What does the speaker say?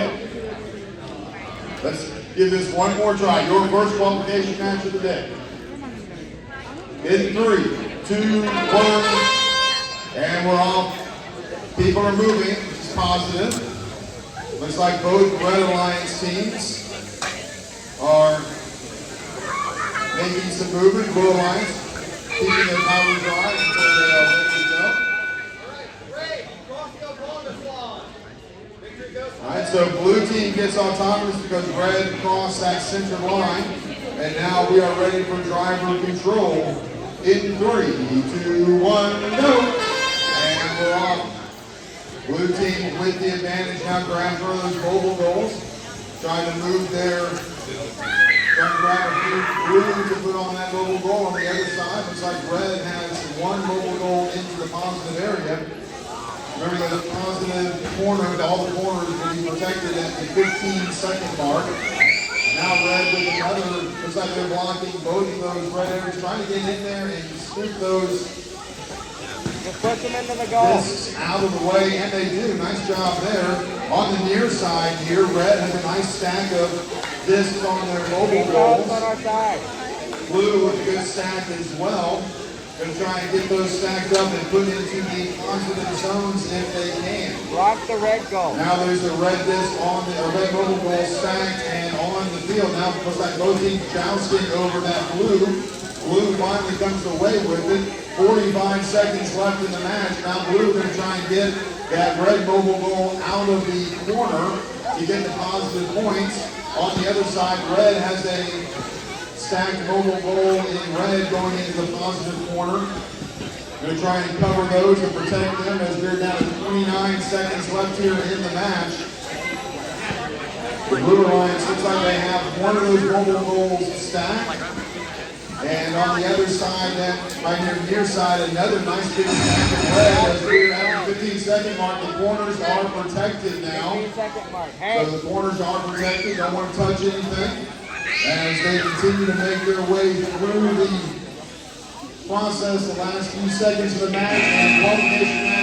Okay. Let's give this one more try. Your first qualification match of the day. In 3, 2, 1, and we're off. People are moving, which is positive. Looks like both Red Alliance teams are making some movement. Blue Alliance keeping their power dry until they are ready to go. Alright, so blue team gets autonomous because red crossed that center line. And now we are ready for driver control. In 3, 2, 1, go! And we're off. Blue team with the advantage now grabs one of those mobile goals. Trying to move their, trying to grab a few blue to put on that mobile goal on the other side. Looks like red has one mobile goal into the positive area. Remember the positive corner, all the corners will be protected at the 15-second mark. Now red with another, looks like they're blocking both of those red areas, trying to get in there and scoop those push them into the goal. Discs out of the way, and they do. Nice job there. On the near side here, red has a nice stack of discs on their mobile goals. On our side. Blue with a good stack as well. Going to try and get those stacked up and put into the positive zones if they can. Block the red goal. Now there's a red disc on the red mobile goal stacked and on the field. Now it looks like both teams jousting over that blue. Blue finally comes away with it. 45 seconds left in the match. Now blue going to try and get that red mobile goal out of the corner to get the positive points. On the other side, red has a stacked mobile goal in red going into the positive corner. Going to try and cover those and protect them as we're down to 29 seconds left here in the match. The Blue Alliance looks like they have one of those mobile goals stacked. And on the other side, that right here near side, another nice big stack of red as we're at the 15-second mark. The corners are protected now. 15-second mark. Hey. So the corners are protected, don't want to touch anything. As they continue to make their way through the process, the last few seconds of the match, and qualification match